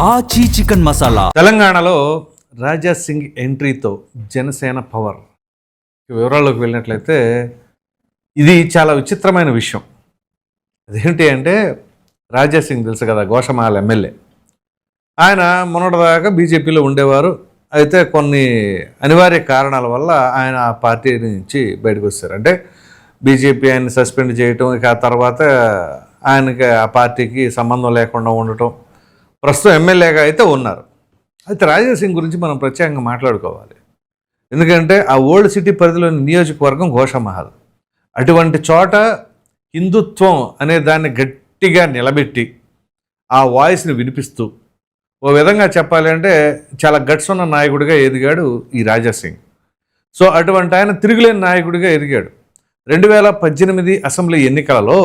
ఆచి చికెన్ మసాలా. తెలంగాణలో రాజా సింగ్ ఎంట్రీతో జనసేన పవర్. వివరాల్లోకి వెళ్ళినట్లయితే ఇది చాలా విచిత్రమైన విషయం. అదేంటి అంటే రాజా సింగ్ తెలుసు కదా, గోషమాల ఎమ్మెల్యే. ఆయన మొన్నటిదాకా బీజేపీలో ఉండేవారు. అయితే కొన్ని అనివార్య కారణాల వల్ల ఆయన ఆ పార్టీ నుంచి బయటకు వచ్చారు. అంటే బీజేపీ ఆయన్ని సస్పెండ్ చేయటం, ఇక ఆ తర్వాత ఆయనకి ఆ పార్టీకి సంబంధం లేకుండా ఉండటం. ప్రస్తుతం ఎమ్మెల్యేగా అయితే ఉన్నారు. అయితే రాజా సింగ్ గురించి మనం ప్రత్యేకంగా మాట్లాడుకోవాలి. ఎందుకంటే ఆ ఓల్డ్ సిటీ పరిధిలోని నియోజకవర్గం గోషమహల్. అటువంటి చోట హిందుత్వం అనే దాన్ని గట్టిగా నిలబెట్టి ఆ వాయిస్ని వినిపిస్తూ ఓ విధంగా చెప్పాలి అంటే చాలా గట్స్ ఉన్న నాయకుడిగా ఎదిగాడు ఈ రాజా సింగ్. సో అటువంటి ఆయన తిరుగులేని నాయకుడిగా ఎదిగాడు. 2018 అసెంబ్లీ ఎన్నికలలో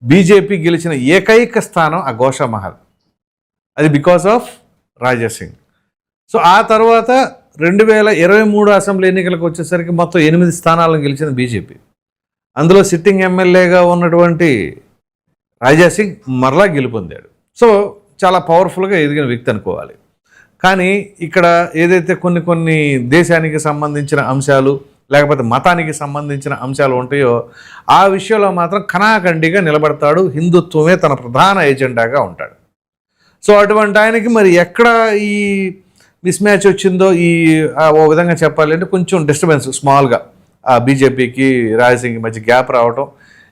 బీజేపీ గెలిచిన ఏకైక స్థానం ఆ గోషమహల్. అది because of Raja Singh. So ఆ తర్వాత 2023 అసెంబ్లీ ఎన్నికలకు వచ్చేసరికి మొత్తం 8 స్థానాలను గెలిచిన బీజేపీ. అందులో సిట్టింగ్ ఎమ్మెల్యేగా ఉన్నటువంటి రాజా సింగ్ మరలా గెలుపొందాడు. సో చాలా పవర్ఫుల్గా ఎదిగిన వ్యక్తి అనుకోవాలి. కానీ ఇక్కడ ఏదైతే కొన్ని దేశానికి సంబంధించిన అంశాలు లేకపోతే మతానికి సంబంధించిన అంశాలు ఉంటాయో ఆ విషయంలో మాత్రం కణాఖండిగా నిలబడతాడు. హిందుత్వమే తన ప్రధాన ఎజెండాగా ఉంటాడు. సో అటువంటి ఆయనకి మరి ఎక్కడ ఈ మిస్ మ్యాచ్ వచ్చిందో, ఈ ఓ విధంగా చెప్పాలి అంటే కొంచెం డిస్టర్బెన్స్ స్మాల్గా ఆ బీజేపీకి రాజసింగ్కి మధ్య గ్యాప్ రావటం,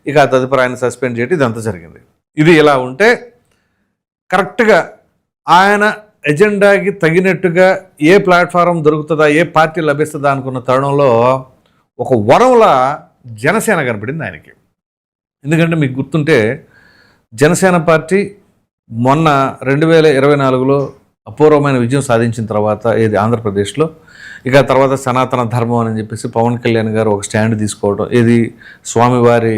ఇక తదుపరి ఆయన సస్పెండ్ చేయడం, ఇదంతా జరిగింది. ఇది ఇలా ఉంటే కరెక్ట్గా ఆయన ఎజెండాకి తగినట్టుగా ఏ ప్లాట్ఫారం దొరుకుతుందా, ఏ పార్టీ లభిస్తుందా అనుకున్న తరుణంలో ఒక వరంలా జనసేన కనపడింది ఆయనకి. ఎందుకంటే మీకు గుర్తుంటే జనసేన పార్టీ మొన్న 2024లో అపూర్వమైన విజయం సాధించిన తర్వాత ఏది ఆంధ్రప్రదేశ్లో, ఇక తర్వాత సనాతన ధర్మం అని చెప్పేసి పవన్ కళ్యాణ్ గారు ఒక స్టాండ్ తీసుకోవడం, ఏది స్వామివారి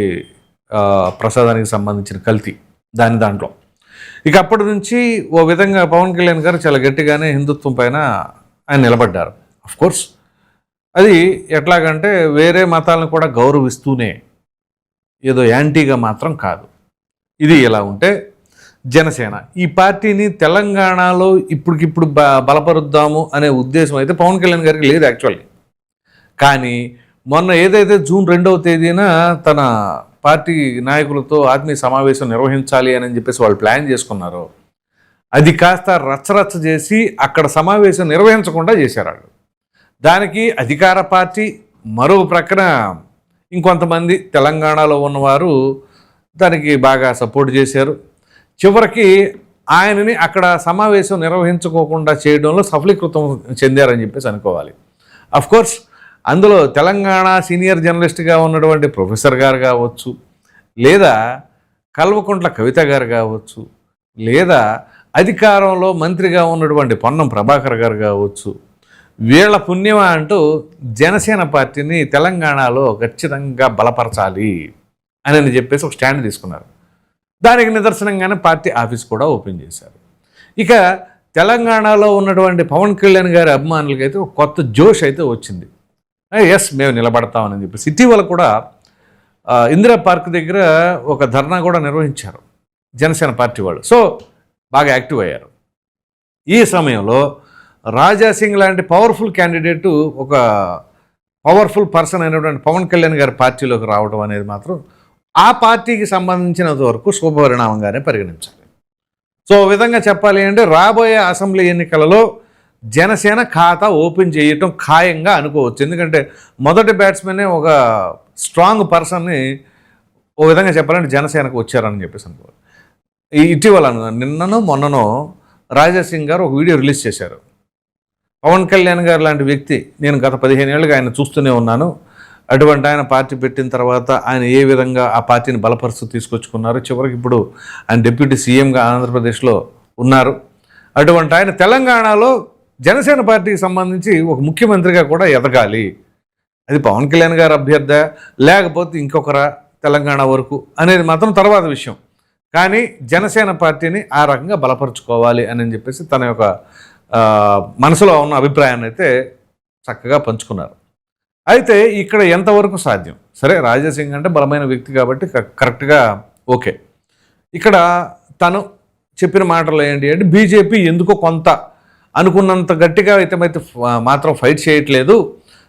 ప్రసాదానికి సంబంధించిన కల్తీ దాంట్లో. ఇక అప్పటి నుంచి ఓ విధంగా పవన్ కళ్యాణ్ గారు చాలా గట్టిగానే హిందుత్వం పైన ఆయన నిలబడ్డారు. అఫ్కోర్స్ అది ఎట్లాగంటే వేరే మతాలను కూడా గౌరవిస్తూనే, ఏదో యాంటీగా మాత్రం కాదు. ఇది ఇలా ఉంటే జనసేన ఈ పార్టీని తెలంగాణలో ఇప్పటికిప్పుడు బలపరుద్దాము అనే ఉద్దేశం అయితే పవన్ కళ్యాణ్ గారికి లేదు యాక్చువల్లీ. కానీ మొన్న ఏదైతే జూన్ 2వ తేదీన తన పార్టీ నాయకులతో ఆత్మీయ సమావేశం నిర్వహించాలి అని చెప్పేసి వాళ్ళు ప్లాన్ చేసుకున్నారో అది కాస్త రచ్చరచ్చ చేసి అక్కడ సమావేశం నిర్వహించకుండా చేశారు వాళ్ళు. దానికి అధికార పార్టీ మరో ప్రక్కన ఇంకొంతమంది తెలంగాణలో ఉన్నవారు దానికి బాగా సపోర్ట్ చేశారు. చివరికి ఆయనని అక్కడ సమావేశం నిర్వహించుకోకుండా చేయడంలో సఫలీకృతం చెందారని చెప్పేసి అనుకోవాలి. అఫ్కోర్స్ అందులో తెలంగాణ సీనియర్ జర్నలిస్ట్గా ఉన్నటువంటి ప్రొఫెసర్ గారు కావచ్చు, లేదా కల్వకుంట్ల కవిత గారు కావచ్చు, లేదా అధికారంలో మంత్రిగా ఉన్నటువంటి పొన్నం ప్రభాకర్ గారు కావచ్చు, వీళ్ళ పుణ్యమా అంటూ జనసేన పార్టీని తెలంగాణలో ఖచ్చితంగా బలపరచాలి అని చెప్పేసి ఒక స్టాండ్ తీసుకున్నారు. దానికి నిదర్శనంగానే పార్టీ ఆఫీస్ కూడా ఓపెన్ చేశారు. ఇక తెలంగాణలో ఉన్నటువంటి పవన్ కళ్యాణ్ గారి అభిమానులకి అయితే ఒక కొత్త జోష్ అయితే వచ్చింది. ఎస్, మేము నిలబడతామని చెప్పేసి ఇటీవల కూడా ఇందిరా పార్క్ దగ్గర ఒక ధర్నా కూడా నిర్వహించారు జనసేన పార్టీ వాళ్ళు. సో బాగా యాక్టివ్ అయ్యారు. ఈ సమయంలో రాజా సింగ్ లాంటి పవర్ఫుల్ క్యాండిడేటు, ఒక పవర్ఫుల్ పర్సన్ అయినటువంటి పవన్ కళ్యాణ్ గారి పార్టీలోకి రావడం అనేది మాత్రం ఆ పార్టీకి సంబంధించినంత వరకు శుభపరిణామంగానే పరిగణించాలి. సో విధంగా చెప్పాలి అంటే రాబోయే అసెంబ్లీ ఎన్నికలలో జనసేన ఖాతా ఓపెన్ చేయటం ఖాయంగా అనుకోవచ్చు. ఎందుకంటే మొదటి బ్యాట్స్మెనే ఒక స్ట్రాంగ్ పర్సన్ని ఓ విధంగా చెప్పాలంటే జనసేనకు వచ్చారని చెప్పేసి అనుకోవాలి. ఇటీవల నిన్ననో మొన్ననో రాజా సింగ్ గారు ఒక వీడియో రిలీజ్ చేశారు. పవన్ కళ్యాణ్ గారు లాంటి వ్యక్తి నేను గత 15 ఏళ్ళుగా ఆయన చూస్తూనే ఉన్నాను. అటువంటి ఆయన పార్టీ పెట్టిన తర్వాత ఆయన ఏ విధంగా ఆ పార్టీని బలపరుస్తూ తీసుకొచ్చుకున్నారు. చివరికి ఇప్పుడు ఆయన డిప్యూటీ సీఎంగా ఆంధ్రప్రదేశ్లో ఉన్నారు. అటువంటి ఆయన తెలంగాణలో జనసేన పార్టీకి సంబంధించి ఒక ముఖ్యమంత్రిగా కూడా ఎదగాలి. అది పవన్ కళ్యాణ్ గారు అభ్యర్థ లేకపోతే ఇంకొకరా తెలంగాణ వరకు అనేది మాత్రం తర్వాత విషయం. కానీ జనసేన పార్టీని ఆ రకంగా బలపరుచుకోవాలి అని చెప్పేసి తన యొక్క మనసులో ఉన్న అభిప్రాయాన్ని అయితే చక్కగా పంచుకున్నారు. అయితే ఇక్కడ ఎంతవరకు సాధ్యం? సరే, రాజా సింగ్ అంటే బలమైన వ్యక్తి కాబట్టి కరెక్ట్గా ఓకే. ఇక్కడ తను చెప్పిన మాటలు ఏంటి అంటే బీజేపీ ఎందుకో కొంత అనుకున్నంత గట్టిగా అయితే మాత్రం ఫైట్ చేయట్లేదు.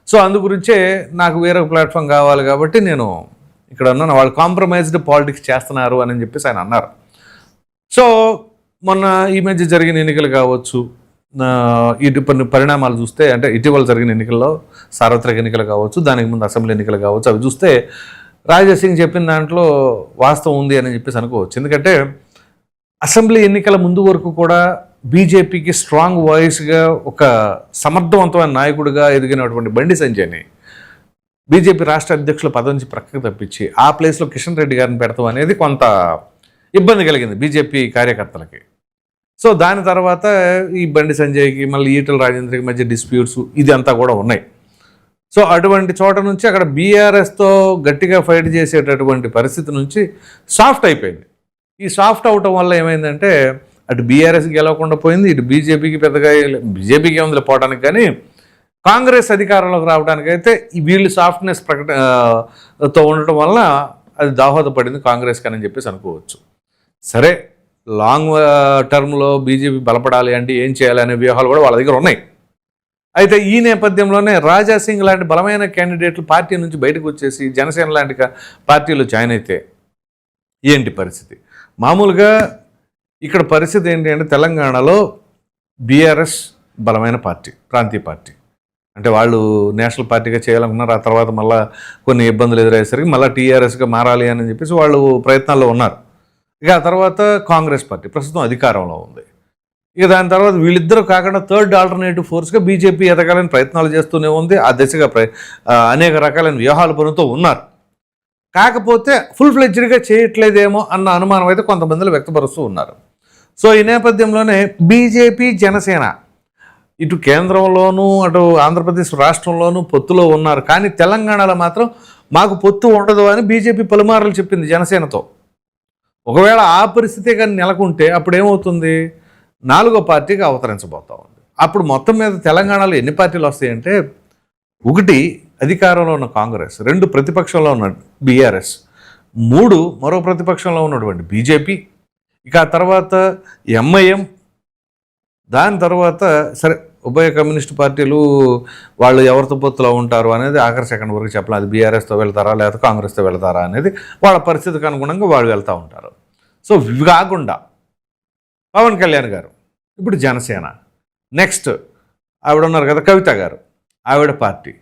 సో అందు గురించే నాకు వేరే ప్లాట్ఫామ్ కావాలి కాబట్టి నేను ఇక్కడ ఉన్నాను, వాళ్ళు కాంప్రమైజ్డ్ పాలిటిక్స్ చేస్తున్నారు అని చెప్పేసి ఆయన అన్నారు. సో మొన్న ఈ మధ్య జరిగిన ఎన్నికలు కావచ్చు, ఇటు పరిణామాలు చూస్తే అంటే ఇటీవల జరిగిన ఎన్నికల్లో సార్వత్రిక ఎన్నికలు కావచ్చు, దానికి ముందు అసెంబ్లీ ఎన్నికలు కావచ్చు, అవి చూస్తే రాజా సింగ్ చెప్పిన దాంట్లో వాస్తవం ఉంది అని చెప్పేసి అనుకోవచ్చు. ఎందుకంటే అసెంబ్లీ ఎన్నికల ముందు వరకు కూడా బీజేపీకి స్ట్రాంగ్ వాయిస్గా ఒక సమర్థవంతమైన నాయకుడిగా ఎదిగినటువంటి బండి సంజయ్ని బీజేపీ రాష్ట్ర అధ్యక్షుల పదవి నుంచి ప్రక్కకు తప్పించి ఆ ప్లేస్లో కిషన్ రెడ్డి గారిని పెడతాం అనేది కొంత ఇబ్బంది కలిగింది బీజేపీ కార్యకర్తలకి. సో దాని తర్వాత ఈ బండి సంజయ్కి మళ్ళీ ఈటల రాజేంద్రకి మధ్య డిస్ప్యూట్స్ ఇది అంతా కూడా ఉన్నాయి. సో అటువంటి చోట నుంచి అక్కడ బీఆర్ఎస్తో గట్టిగా ఫైట్ చేసేటటువంటి పరిస్థితి నుంచి సాఫ్ట్ అయిపోయింది. ఈ సాఫ్ట్ అవటం వల్ల ఏమైందంటే అటు బీఆర్ఎస్ గెలవకుండా పోయింది, ఇటు బీజేపీకి పెద్దగా బీజేపీకి ఏముంది పోవడానికి, కానీ కాంగ్రెస్ అధికారంలోకి రావడానికి అయితే వీళ్ళు సాఫ్ట్నెస్ తో ఉండటం వల్ల అది దోహదపడింది కాంగ్రెస్కి అని చెప్పేసి అనుకోవచ్చు. సరే, లాంగ్ టర్మ్లో బీజేపీ బలపడాలి అంటే ఏం చేయాలి అనే వ్యూహాలు కూడా వాళ్ళ దగ్గర ఉన్నాయి. అయితే ఈ నేపథ్యంలోనే రాజా సింగ్ లాంటి బలమైన క్యాండిడేట్లు పార్టీ నుంచి బయటకు వచ్చేసి జనసేన లాంటి పార్టీలో జాయిన్ అయితే ఏంటి పరిస్థితి? మామూలుగా ఇక్కడ పరిస్థితి ఏంటి అంటే తెలంగాణలో బీఆర్ఎస్ బలమైన పార్టీ, ప్రాంతీయ పార్టీ, అంటే వాళ్ళు నేషనల్ పార్టీగా చేయాలనుకున్నారు. ఆ తర్వాత మళ్ళీ కొన్ని ఇబ్బందులు ఎదురయ్యేసరికి మళ్ళీ టీఆర్ఎస్గా మారాలి అని చెప్పేసి వాళ్ళు ప్రయత్నాల్లో ఉన్నారు. ఇక ఆ తర్వాత కాంగ్రెస్ పార్టీ ప్రస్తుతం అధికారంలో ఉంది. ఇక దాని తర్వాత వీళ్ళిద్దరూ కాకుండా థర్డ్ ఆల్టర్నేటివ్ ఫోర్స్గా బీజేపీ ఎదగాలని ప్రయత్నాలు చేస్తూనే ఉంది. ఆ దిశగా అనేక రకాలైన వ్యూహాలు పనులతో ఉన్నారు. కాకపోతే ఫుల్ ఫ్లెడ్జ్డ్గా చేయట్లేదేమో అన్న అనుమానం అయితే కొంతమందిలో వ్యక్తపరుస్తూ ఉన్నారు. సో ఈ నేపథ్యంలోనే బీజేపీ జనసేన ఇటు కేంద్రంలోనూ అటు ఆంధ్రప్రదేశ్ రాష్ట్రంలోనూ పొత్తులో ఉన్నారు. కానీ తెలంగాణలో మాత్రం మాకు పొత్తు ఉండదు అని బీజేపీ పలుమార్లు చెప్పింది జనసేనతో. ఒకవేళ ఆ పరిస్థితి కానీ నెలకొంటే అప్పుడు ఏమవుతుంది? 4వ పార్టీగా అవతరించబోతా ఉంది. అప్పుడు మొత్తం మీద తెలంగాణలో ఎన్ని పార్టీలు వస్తాయంటే 1 అధికారంలో ఉన్న కాంగ్రెస్, 2 ప్రతిపక్షంలో ఉన్న బీఆర్ఎస్, 3 మరో ప్రతిపక్షంలో ఉన్నటువంటి బీజేపీ, ఇక ఆ తర్వాత ఎంఐఎం, దాని తర్వాత సరే ఉభయ కమ్యూనిస్ట్ పార్టీలు వాళ్ళు ఎవరితో పొత్తులో ఉంటారు అనేది ఆఖరి సెకండ్ వరకు చెప్పాలి. అది బీఆర్ఎస్తో వెళ్తారా లేదా కాంగ్రెస్తో వెళ్తారా అనేది వాళ్ళ పరిస్థితికి అనుగుణంగా వాళ్ళు వెళ్తూ ఉంటారు. సో ఇవి కాకుండా పవన్ కళ్యాణ్ గారు ఇప్పుడు జనసేన, నెక్స్ట్ ఆవిడ ఉన్నారు కదా కవిత గారు, ఆవిడ పార్టీ.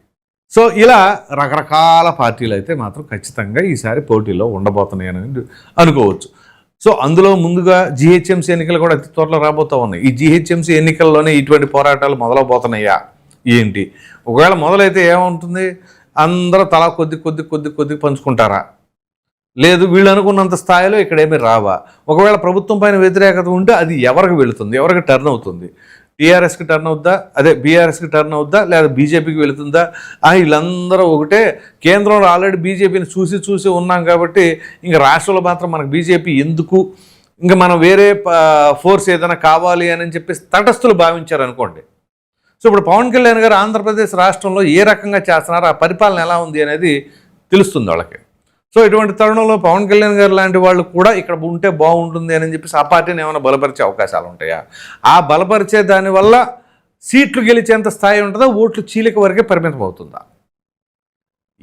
సో ఇలా రకరకాల పార్టీలు అయితే మాత్రం ఖచ్చితంగా ఈసారి పోటీలో ఉండబోతున్నాయని అనుకోవచ్చు. సో అందులో ముందుగా జీహెచ్ఎంసీ ఎన్నికలు కూడా అతి త్వరలో రాబోతూ ఉన్నాయి. ఈ జీహెచ్ఎంసీ ఎన్నికల్లోనే ఇటువంటి పోరాటాలు మొదలవబోతున్నాయా ఏంటి? ఒకవేళ మొదలైతే ఏముంటుంది? అందరూ తలా కొద్ది పంచుకుంటారా? లేదు వీళ్ళు అనుకున్నంత స్థాయిలో ఇక్కడేమీ రావా? ఒకవేళ ప్రభుత్వం పైన వ్యతిరేకత ఉంటే అది ఎవరికి వెళుతుంది, ఎవరికి టర్న్ అవుతుంది? టీఆర్ఎస్కి టర్న్ అవుద్దా, అదే బీఆర్ఎస్కి టర్న్ అవుద్దా, లేదా బీజేపీకి వెళుతుందా? వీళ్ళందరూ ఒకటే. కేంద్రంలో ఆల్రెడీ బీజేపీని చూసి ఉన్నాం కాబట్టి ఇంకా రాష్ట్రంలో మాత్రం మనకు బీజేపీ ఎందుకు, ఇంకా మనం వేరే ఫోర్స్ ఏదైనా కావాలి అని చెప్పేసి తటస్థులు భావించారు అనుకోండి. సో ఇప్పుడు పవన్ కళ్యాణ్ గారు ఆంధ్రప్రదేశ్ రాష్ట్రంలో ఏ రకంగా చేస్తున్నారో, ఆ పరిపాలన ఎలా ఉంది అనేది తెలుస్తుంది వాళ్ళకి. సో ఇటువంటి తరుణంలో పవన్ కళ్యాణ్ గారు లాంటి వాళ్ళు కూడా ఇక్కడ ఉంటే బాగుంటుంది అని చెప్పేసి ఆ పార్టీని ఏమైనా బలపరిచే అవకాశాలు ఉంటాయా? ఆ బలపరిచే దానివల్ల సీట్లు గెలిచేంత స్థాయి ఉంటుందా, ఓట్లు చీలిక వరకే పరిమితం అవుతుందా?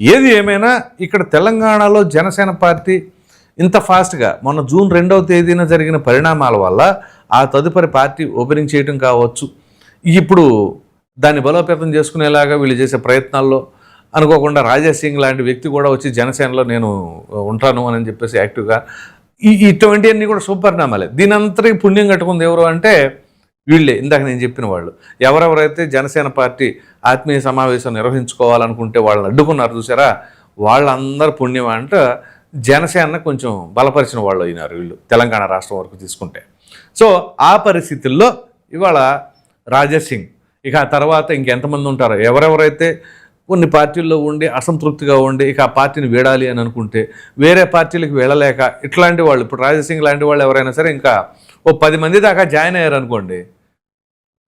ఏది ఏమైనా ఇక్కడ తెలంగాణలో జనసేన పార్టీ ఇంత ఫాస్ట్గా మొన్న జూన్ 2వ తేదీన జరిగిన పరిణామాల వల్ల ఆ తదుపరి పార్టీ ఓపెనింగ్ చేయడం కావచ్చు, ఇప్పుడు దాన్ని బలోపేతం చేసుకునేలాగా వీళ్ళు చేసే ప్రయత్నాల్లో అనుకోకుండా రాజా సింగ్ లాంటి వ్యక్తి కూడా వచ్చి జనసేనలో నేను ఉంటాను అని చెప్పేసి యాక్టివ్గా ఇటువంటివన్నీ కూడా శుభపరిణామాలే. దీనంతటికి పుణ్యం కట్టుకుంది ఎవరు అంటే వీళ్ళే, ఇందాక నేను చెప్పిన వాళ్ళు. ఎవరెవరైతే జనసేన పార్టీ ఆత్మీయ సమావేశం నిర్వహించుకోవాలనుకుంటే వాళ్ళని అడ్డుకున్నారు చూసారా, వాళ్ళందరూ పుణ్యం అంటే జనసేన కొంచెం బలపరిచిన వాళ్ళు అయినారు వీళ్ళు తెలంగాణ రాష్ట్రం వరకు తీసుకుంటే. సో ఆ పరిస్థితుల్లో ఇవాళ రాజా సింగ్, ఇక ఆ తర్వాత ఇంకెంతమంది ఉంటారో, ఎవరెవరైతే కొన్ని పార్టీల్లో ఉండి అసంతృప్తిగా ఉండి ఇక ఆ పార్టీని వీడాలి అని అనుకుంటే వేరే పార్టీలకు వెళ్ళలేక ఇట్లాంటి వాళ్ళు, ఇప్పుడు రాజాసింగ్ లాంటి వాళ్ళు ఎవరైనా సరే ఇంకా 10 మంది దాకా జాయిన్ అయ్యారు అనుకోండి,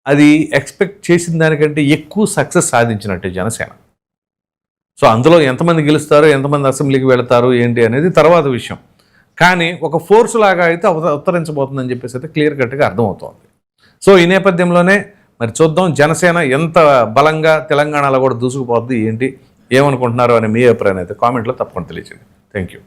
అది ఎక్స్పెక్ట్ చేసిన దానికంటే ఎక్కువ సక్సెస్ సాధించినట్టే జనసేన. సో అందులో ఎంతమంది గెలుస్తారో, ఎంతమంది అసెంబ్లీకి వెళతారు ఏంటి అనేది తర్వాత విషయం. కానీ ఒక ఫోర్స్ లాగా అయితే ఉత్తరించబోతుందని చెప్పేసి అయితే క్లియర్ కట్గా అర్థమవుతోంది. సో ఈ నేపథ్యంలోనే మరి చూద్దాం జనసేన ఎంత బలంగా తెలంగాణలో కూడా దూసుకుపోద్ది ఏంటి, ఏమనుకుంటున్నారు అనే మీ అభిప్రాయం అయితే కామెంట్లో తప్పకుండా తెలియజేయండి. Thank you.